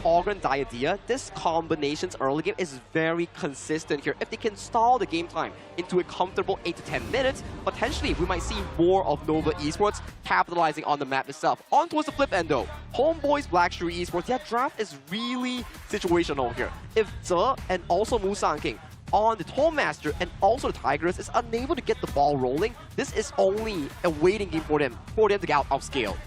Ogryn Diadea, this combinations early game is very consistent here. If they can stall the game time into a comfortable 8 to 10 minutes, potentially we might see more of Nova Esports capitalizing on the map itself. On towards the flip end though, HomeBois BSE Esports, their draft is really situational here. If Ze and also Musang King on the Tollmaster and also the Tigress is unable to get the ball rolling, this is only a waiting game for them to get outscaled.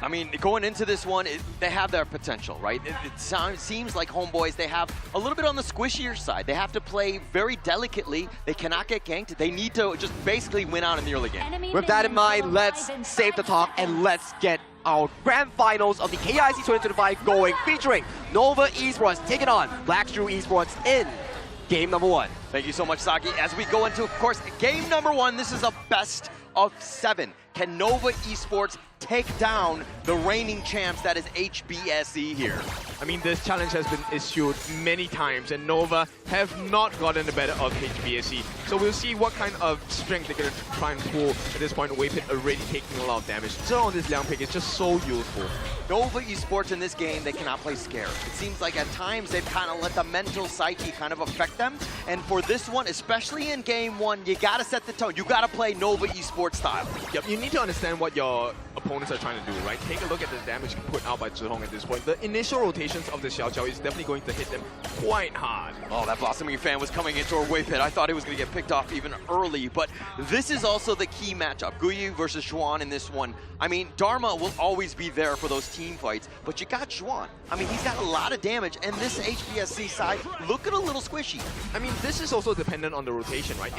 I mean, going into this one, they have their potential, right? It seems like HomeBois, they have a little bit on the squishier side. They have to play very delicately. They cannot get ganked. They need to just basically win out in the early game. With that in mind, let's save the talk and let's get our grand finals of the KIC2025 going, featuring Nova Esports taking on Blackstreet Esports in game number 1. Thank you so much, Saki. As we go into, of course, game number 1, this is a best of 7. Can Nova Esports take down the reigning champs, that is HBSE here? I mean, this challenge has been issued many times, and Nova have not gotten the better of HBSE. So we'll see what kind of strength they're going to try and pull at this point. Waypit already taking a lot of damage. So on this Liang pick, it's just so useful. Nova Esports in this game, they cannot play scared. It seems like at times they've kind of let the mental psyche kind of affect them. And for this one, especially in game 1, you got to set the tone. You got to play Nova Esports style. Yep, you need to understand what your opponents are trying to do, right? Take a look at the damage put out by Zhihong at this point. The initial rotations of the Xiao Xiao is definitely going to hit them quite hard. Oh, that Blossoming Fan was coming into our Waypit. I thought he was going to get picked off even early, but this is also the key matchup. Guyu versus Xuan in this one. I mean, Dharma will always be there for those team fights, but you got Xuan. I mean, he's got a lot of damage, and this HBSC side, look at a little squishy. I mean, this is also dependent on the rotation, right?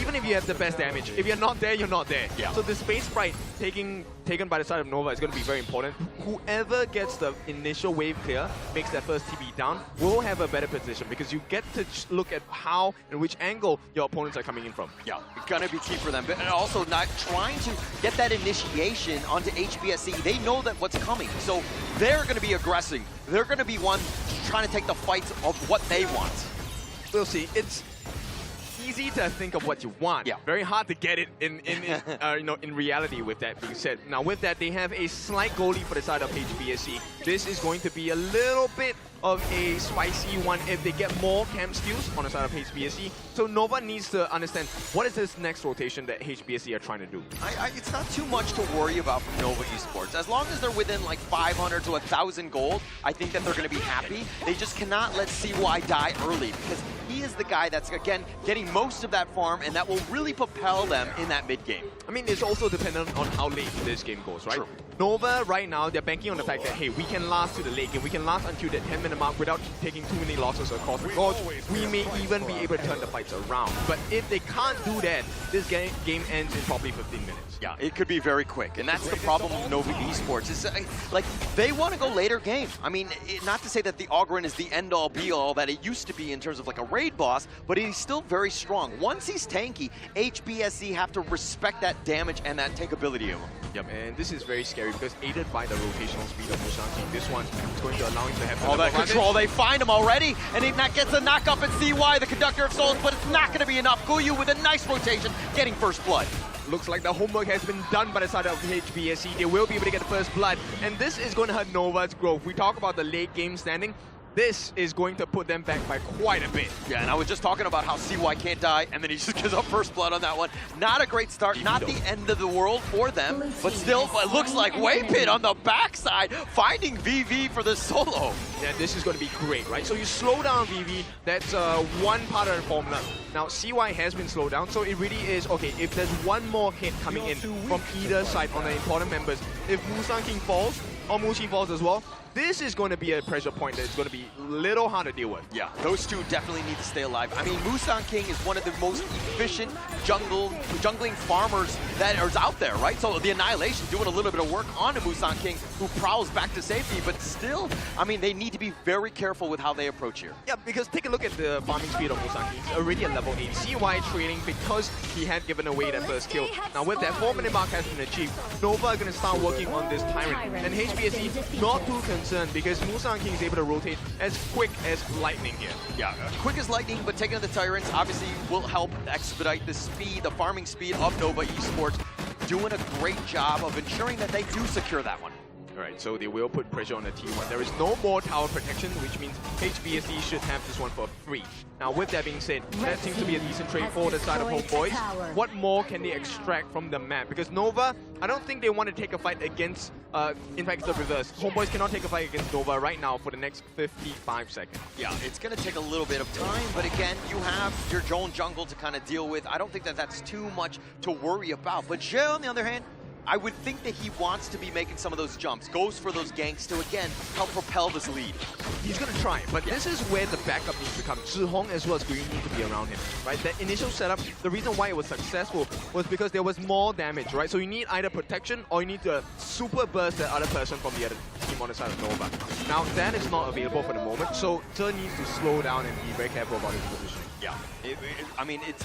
Even if you have the best damage, if you're not there, you're not there. Yeah. So the space sprite taken by the side of Nova is going to be very important. Whoever gets the initial wave clear, makes their first TB down, will have a better position because you get to look at how and which angle your opponents are coming in from. Yeah, it's going to be key for them. But also not trying to get that initiation onto HBSE. They know that what's coming, so they're going to be aggressing. They're going to be one trying to take the fights of what they want. We'll see. It's easy to think of what you want. Yeah. Very hard to get it in reality with that being said. Now with that, they have a slight goalie for the side of HBSE. This is going to be a little bit of a spicy one if they get more camp skills on the side of HBSE. So Nova needs to understand what is this next rotation that HBSE are trying to do. It's not too much to worry about from Nova Esports. As long as they're within like 500 to 1,000 gold, I think that they're going to be happy. They just cannot let CY die early because he is the guy that's, again, getting most of that farm, and that will really propel them in that mid-game. I mean, it's also dependent on how late this game goes, right? True. Nova, right now, they're banking on the fact that, hey, we can last to the late game. We can last until that 10-minute mark without taking too many losses across the board. We may even be able to turn the fights around. But if they can't do that, this game ends in probably 15 minutes. Yeah, it could be very quick, and that's the problem with Nova Esports. Is like they want to go later game. I mean, not to say that the Ogryn is the end-all, be-all that it used to be in terms of like a raid boss, but he's still very strong. Once he's tanky, HBSE have to respect that damage and that takeability of him. Yep, and this is very scary because aided by the rotational speed of Musang, this one is going to allow him to have all that control. They find him already, and he gets a knock up at CY, the Conductor of Souls, but it's not going to be enough. Guyu with a nice rotation, getting first blood. Looks like the homework has been done by the side of HBSE. They will be able to get the first blood, and this is going to hurt Nova's growth. We talk about the late game standing. This is going to put them back by quite a bit. Yeah, and I was just talking about how CY can't die, and then he just gives up first blood on that one. Not a great start, not the end of the world for them, but still, it looks like Waypit on the backside, finding VV for the solo. Yeah, this is going to be great, right? So you slow down VV, that's one part of the formula. Now, CY has been slowed down, so it really is, okay, if there's one more hit coming in from either side on the important members, if Musang King falls, or Mushi falls as well, this is going to be a pressure point that's going to be a little hard to deal with. Yeah, those two definitely need to stay alive. I mean, Musang King is one of the most efficient jungling farmers that is out there, right? So the Annihilation doing a little bit of work on the Musang King, who prowls back to safety, but still, I mean, they need to be very careful with how they approach here. Yeah, because take a look at the farming speed of Musang King. He's already at level 8. CY trading because he had given away that first kill. Now with that 4-minute mark has been achieved, Nova are going to start working on this Tyrant. And HBSE not too concerned because Musang King is able to rotate as quick as lightning here. Yeah, quick as lightning, but taking the Tyrants obviously will help expedite the speed, the farming speed of Nova Esports, doing a great job of ensuring that they do secure that one. Alright, so they will put pressure on the T1. There is no more tower protection, which means HBSE should have this one for free. Now, with that being said, that seems to be a decent trade for the side of HomeBois. What more can they extract from the map? Because Nova, I don't think they want to take a fight against, in fact, it's the reverse. HomeBois cannot take a fight against Nova right now for the next 55 seconds. Yeah, it's going to take a little bit of time, but again, you have your own jungle to kind of deal with. I don't think that that's too much to worry about. But Jay, on the other hand, I would think that he wants to be making some of those jumps, goes for those ganks to, again, help propel this lead. He's going to try, but this is where the backup needs to come. Zhihong as well as Green need to be around him, right? That initial setup, the reason why it was successful was because there was more damage, right? So you need either protection or you need to super burst the other person from the other team on the side of Nova. Now, that is not available for the moment, so Zhe needs to slow down and be very careful about his positioning. Yeah, I mean, it's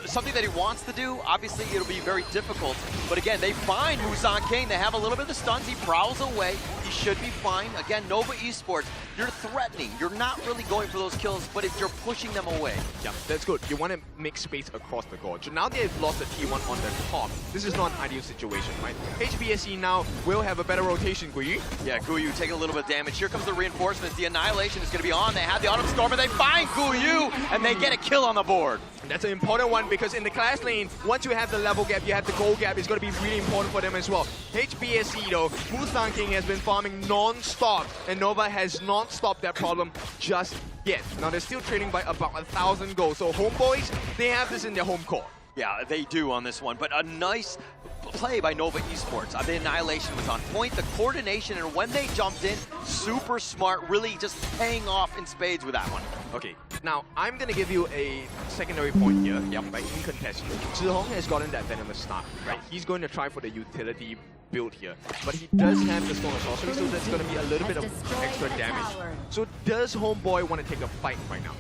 something that he wants to do. Obviously, it'll be very difficult. But again, they find Musang King. They have a little bit of the stuns. He prowls away. He should be fine. Again, Nova Esports, you're threatening. You're not really going for those kills, but if you're pushing them away. Yeah, that's good. You want to make space across the gorge. Now they've lost the T1 on the top. This is not an ideal situation, right? HBSE now will have a better rotation, Guiyu. Yeah, Guiyu taking a little bit of damage. Here comes the reinforcements. The Annihilation is going to be on. They have the Autumn Storm, and they find Guiyu, and they get a kill on the board. And that's an important one because in the class lane, once you have the level gap, you have the gold gap. It's going to be really important for them as well. HBSE though, Musang King has been farming non-stop, and Nova has not stopped that problem just yet. Now they're still trading by about 1,000 gold. So HomeBois, they have this in their home court. Yeah, they do on this one, but a nice play by Nova Esports. The Annihilation was on point, the coordination, and when they jumped in, super smart, really just paying off in spades with that one. Okay, now I'm going to give you a secondary point here, right, in contention. Zhihong has gotten that venomous start, right? He's going to try for the utility build here, but he does have the Stone of Sorcery, so that's going to be a little bit of extra damage. So does HomeBois want to take a fight right now?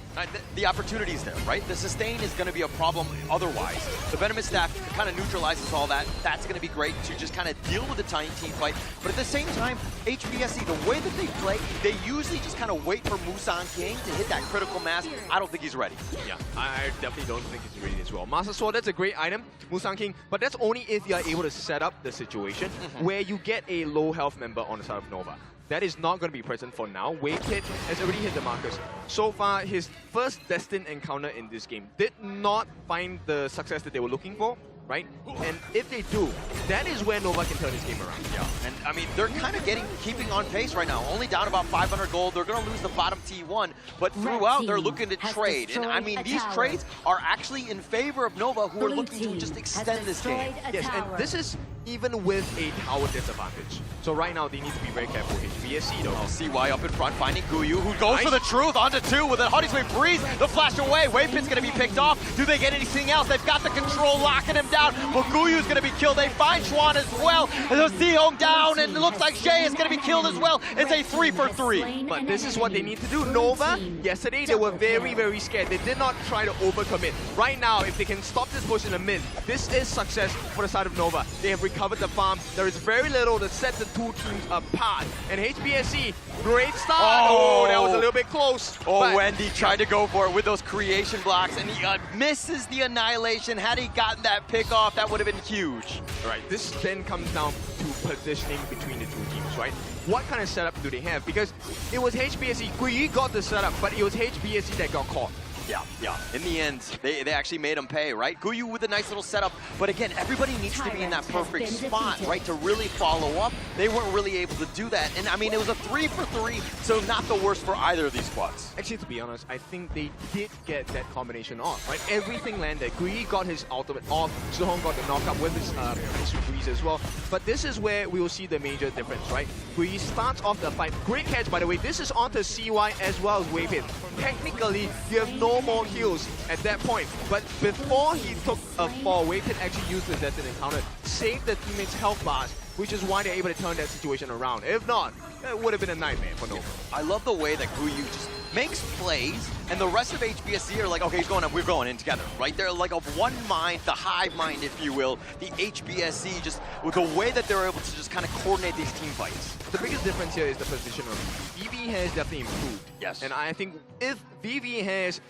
The opportunity is there, right? The sustain is going to be a problem otherwise. The Venomous Staff kind of neutralizes all that. That's going to be great to just kind of deal with the tiny team fight. But at the same time, HBSE, the way that they play, they usually just kind of wait for Musang King to hit that critical mass. I don't think he's ready. Yeah, I definitely don't think he's ready as well. Master Sword, that's a great item, Musang King, but that's only if you are able to set up the situation where you get a low health member on the side of Nova. That is not going to be present for now. Wave Pit has already hit the markers. So far, his first destined encounter in this game did not find the success that they were looking for, right? And if they do, that is where Nova can turn this game around. Yeah, and I mean, they're kind of keeping on pace right now. Only down about 500 gold. They're going to lose the bottom T1, but throughout, they're looking to trade. And I mean, these trades are actually in favor of Nova, who are looking to just extend this game. Yes, and this is even with a tower disadvantage. So right now, they need to be very careful. HBSE though. CY up in front, finding Guiyu, who goes for the truth onto two with a Honey's Wave Breeze. The flash away. Wave Pit's going to be picked off. Do they get anything else? They've got the control locking him down, but Guyu's going to be killed. They find Schwan as well. There's Zhihong down, and it looks like Jay is going to be killed as well. It's a 3 for 3. But this is what they need to do. Nova, yesterday, they were very, very scared. They did not try to overcommit. Right now, if they can stop this push in the mid, this is success for the side of Nova. They have recovered the farm. There is very little to set the two teams apart. And HBSE, great start. Oh, that was a little bit close. Oh, but Wendy tried to go for it with those creation blocks, and he misses the Annihilation. Had he gotten that pick off, that would have been huge. All right, this then comes down to positioning between the two teams, right? What kind of setup do they have? Because it was HBSE, Guiyu got the setup, but it was HBSE that got caught. Yeah. In the end, they actually made him pay, right? Guiyu with a nice little setup, but again, everybody needs to be in that perfect spot, right, to really follow up. They weren't really able to do that, and I mean, it was a 3 for 3, so not the worst for either of these squads. Actually, to be honest, I think they did get that combination off, right? Everything landed. Guiyu got his ultimate off, Zhihong got the knockup with his Breeze as well. But this is where we will see the major difference, right? Guiyu starts off the fight. Great catch, by the way. This is onto CY as well as Wave Hit. Technically, you have no more heals at that point, but before he took a fall, Wave Hit actually used the destined encounter, saved the teammates' health bars, which is why they're able to turn that situation around. If not, it would have been a nightmare for Nova. I love the way that Guiyu just makes plays, and the rest of HBSE are like, okay, he's going up, we're going in together, right? They're like of one mind, the hive mind, if you will. The HBSE, just with the way that they're able to just kind of coordinate these team fights. The biggest difference here is the position of VV has definitely improved. Yes. And I think if VV has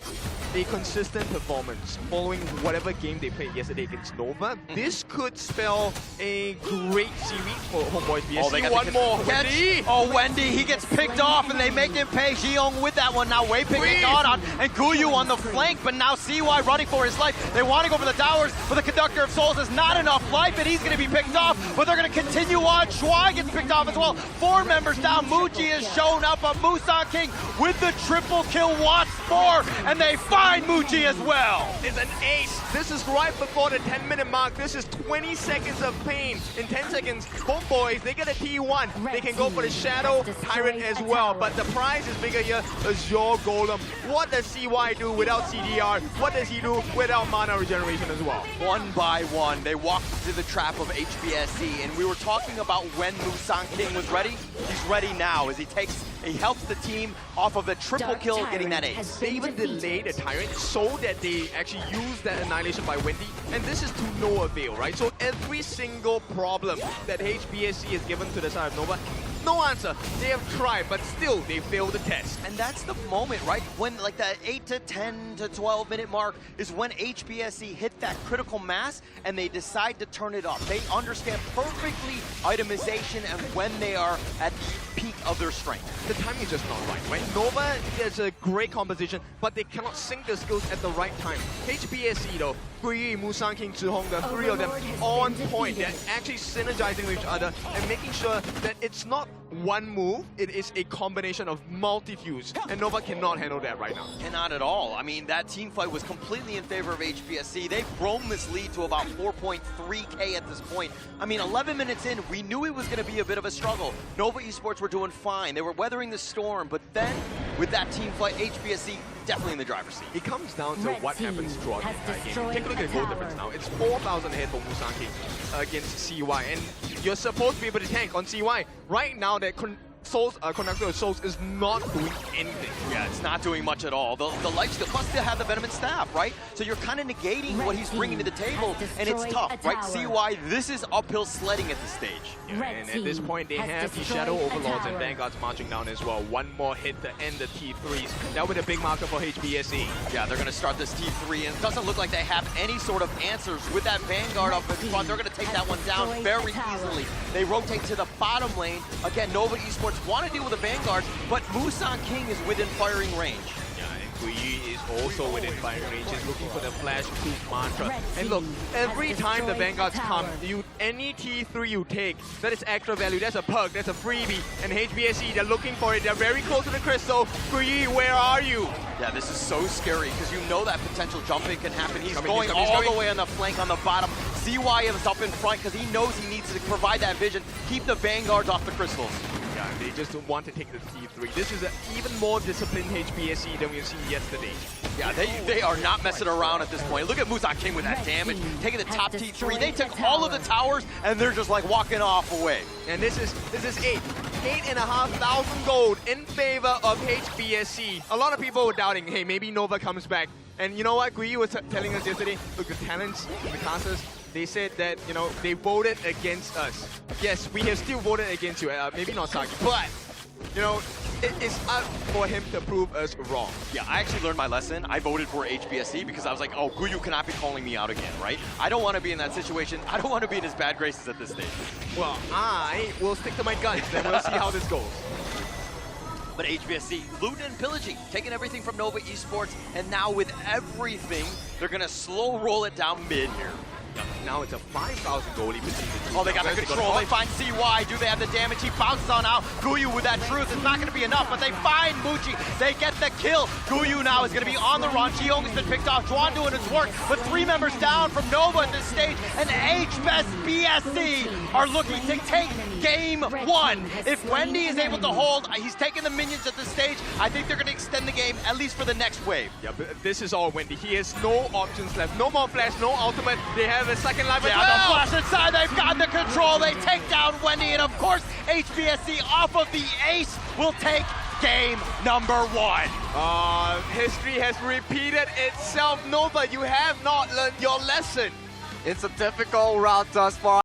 a consistent performance following whatever game they played yesterday against Nova, this could spell a great series for HomeBois BSE. Oh, they got one more. Wendy. Oh, Wendy, he gets picked off, and they make him pay. Jiyoung with that one. Now Wei picking on, and Guyu on the flank, but now CY running for his life. They want to go for the towers, but the Conductor of Souls has not enough life, and he's going to be picked off, but they're going to continue on. Shuai gets picked off as well. 4 members down. Muji has shown up, but Musan King with the triple kill wants more, and they find Muji as well. It's an ace. This is right before the 10-minute mark. This is 20 seconds of pain. In 10 seconds, HomeBois, they get a T1. They can go for the Shadow Tyrant as well, but the prize is bigger here. Azure Golem. What does CY do without CDR? What does he do without mana regeneration as well? One by one, they walked into the trap of HBSE, and we were talking about when Musan King was ready. He's ready now as he helps the team off of the triple kill, getting that ace. They even delayed the Tyrant so that they actually use that Annihilation by Wendy, and this is to no avail, right? So every single problem that HBSE has given to the side of Nova, no answer. They have tried, but still they failed the test. And that's the moment, right? When like that 8 to 10 to 12 minute mark is when HBSE hit that critical mass and they decide to turn it up. They understand perfectly itemization and when they are at the peak of their strength. The timing is just not right? Nova is a great composition, but they cannot sync their skills at the right time. HBSE though, Gui, Musan King, Zhihong, the 3 of them on point. They're actually synergizing with each other and making sure that it's not one move, it is a combination of multi-fuse, and Nova cannot handle that right now. Cannot at all. I mean, that team fight was completely in favor of HBSE. They've grown this lead to about 4.3K at this point. I mean, 11 minutes in, we knew it was going to be a bit of a struggle. Nova Esports were doing fine. They were weathering the storm, but then, with that team fight, HBSE definitely in the driver's seat. It comes down to what happens throughout the entire game. Take a look at the goal difference now. It's 4,000 ahead for Musan King against CY, and you're supposed to be able to tank on CY. Right now, that Conductor of Souls is not doing anything. Yeah, it's not doing much at all. The lifesteal, plus they have the Venom and Staff, right? So you're kind of negating what he's bringing to the table, and it's tough, right? CY, this is uphill sledding at this stage. Yeah, and at this point, they have the Shadow Overlords and Vanguards marching down as well. One more hit to end the T3s. That would be a big marker for HBSE. Yeah, they're going to start this T3, and it doesn't look like they have any sort of answers. With that Vanguard up in front, they're going to take that one down very easily. They rotate to the bottom lane. Again, Nova Esports want to deal with the Vanguard, but Musan King is within firing range. Yeah, and Gui is also within firing range. He's looking for the flash proof mantra. And look, every time the Vanguards come, any T3 you take, that is extra value. That's a perk, that's a freebie. And HBSE, they're looking for it. They're very close to the crystal. Gui, where are you? Yeah, this is so scary because you know that potential jumping can happen. He's coming, going all the way on the flank on the bottom. CY is up in front because he knows he needs to provide that vision, keep the Vanguards off the crystals. Yeah, they just don't want to take the T3. This is an even more disciplined HBSE than we've seen yesterday. Yeah, they are not messing around at this point. Look at Musan King with that damage, taking the top T3. They took all of the towers, and they're just like walking off away. And this is 8,500 gold in favor of HBSE. A lot of people were doubting, hey, maybe Nova comes back. And you know what Gui was telling us yesterday? Look, the talents, the casters, they said that, you know, they voted against us. Yes, we have still voted against you, maybe not Saki, but, you know, it's up for him to prove us wrong. Yeah, I actually learned my lesson. I voted for HBSE because I was like, oh, Guyu cannot be calling me out again, right? I don't want to be in that situation. I don't want to be in his bad graces at this stage. Well, I will stick to my guns, then we'll see how this goes. But HBSE, looting and pillaging, taking everything from Nova Esports, and now with everything, they're going to slow roll it down mid here. Now it's a 5,000 goalie between the two. Oh, they got the control. They find CY. Do they have the damage? He bounces on out. Guyu with that truth. It's not going to be enough, but they find Muji. They get the kill. Guyu now is going to be on the run. Jiyoung has been picked off. Juan doing his work, but 3 members down from Nova at this stage, and HomeBois BSE are looking to take game 1. If Wendy is able to hold, he's taking the minions at this stage. I think they're going to extend the game, at least for the next wave. Yeah, but this is all Wendy. He has no options left. No more flash, no ultimate. They have a second life as well. The flash inside, they've got the control. They take down Wendy, and of course, HBSE off of the ace will take game number 1. History has repeated itself. Nova, you have not learned your lesson. It's a difficult route thus far.